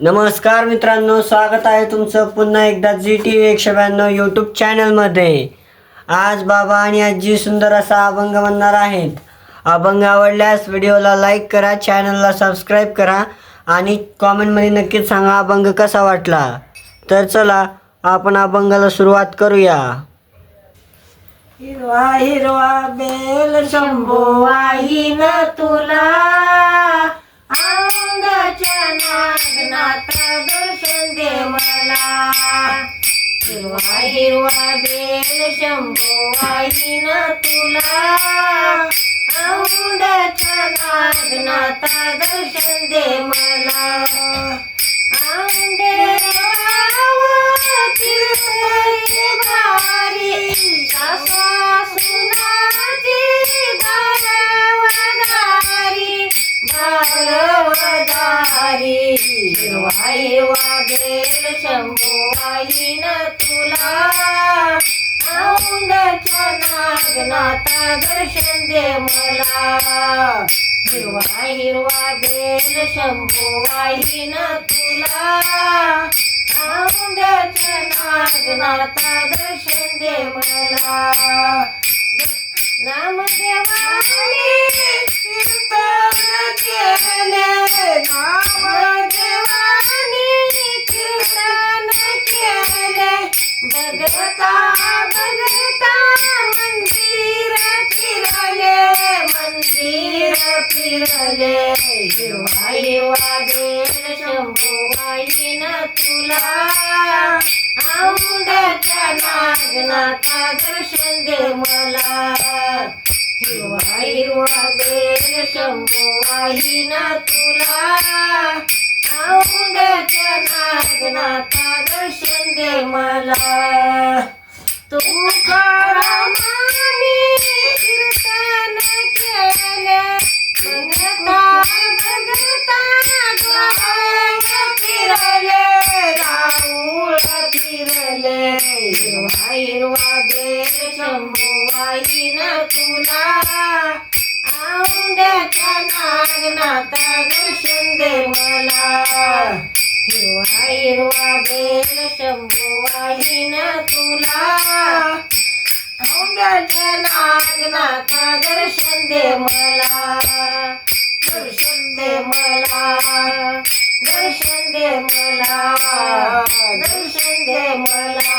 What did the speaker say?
नमस्कार मित्रांनो, स्वागत आहे तुमचं पुन्हा एकदा GTV 192 यूट्यूब चॅनलमध्ये। आज बाबा आणि आजी सुंदर असा अभंग म्हणणार आहेत। अभंग आवडल्यास व्हिडिओला लाईक करा, चॅनलला सबस्क्राईब करा आणि कॉमेंटमध्ये नक्कीच सांगा अभंग कसा वाटला। तर चला आपण अभंगाला सुरुवात करूया। हिरवा हिरवा बेल शंभो वाहीन तुला, अंगाच्या नागनाथ दर्शन दे मला। हिरवा हिरवा बेल शंभो वाहीन तुला, अंगाच्या नागनाथ दर्शन दे मला। अंडे भारी सुनाची बारवदारी, हिरवा हिरवा बेल शंभो वाहीन तुला, औंड्याच्या नागनाथ दर्शन दे मला। हिरवा हिरवा बेल शंभो वाहीन तुला, औंड्याच्या नागनाथ दर्शन दे मला। नामदेवाने कीर्तन केले, नामदेवाने कीर्तन केले, बघता बघता मंदिर फिरले, मंदिर फिरले। हिरवा हिरवा बेल शंभो वाहीन तुला, औंड्याच्या नागनाथ दर्शन दे मला। हिरवा हिरवा बेल शंभो वाहीन तुला, औंड्याच्या नागनाथ दर्शन दे मला। तुकारामाने कीर्तन केले, बघता बघता गाव फिरले, राऊळ फिरले। हिरवा हिरवा बेल शंभो वाहीन तुला, औंड्याच्या नागनाथ दर्शन दे मला। हिरवा हिरवा बेल शंभो वाहीन तुला, औंड्याच्या नागनाथ दर्शन दे मला। दर्शन दे मला, दर्शन दे मला, दर्शन दे मला।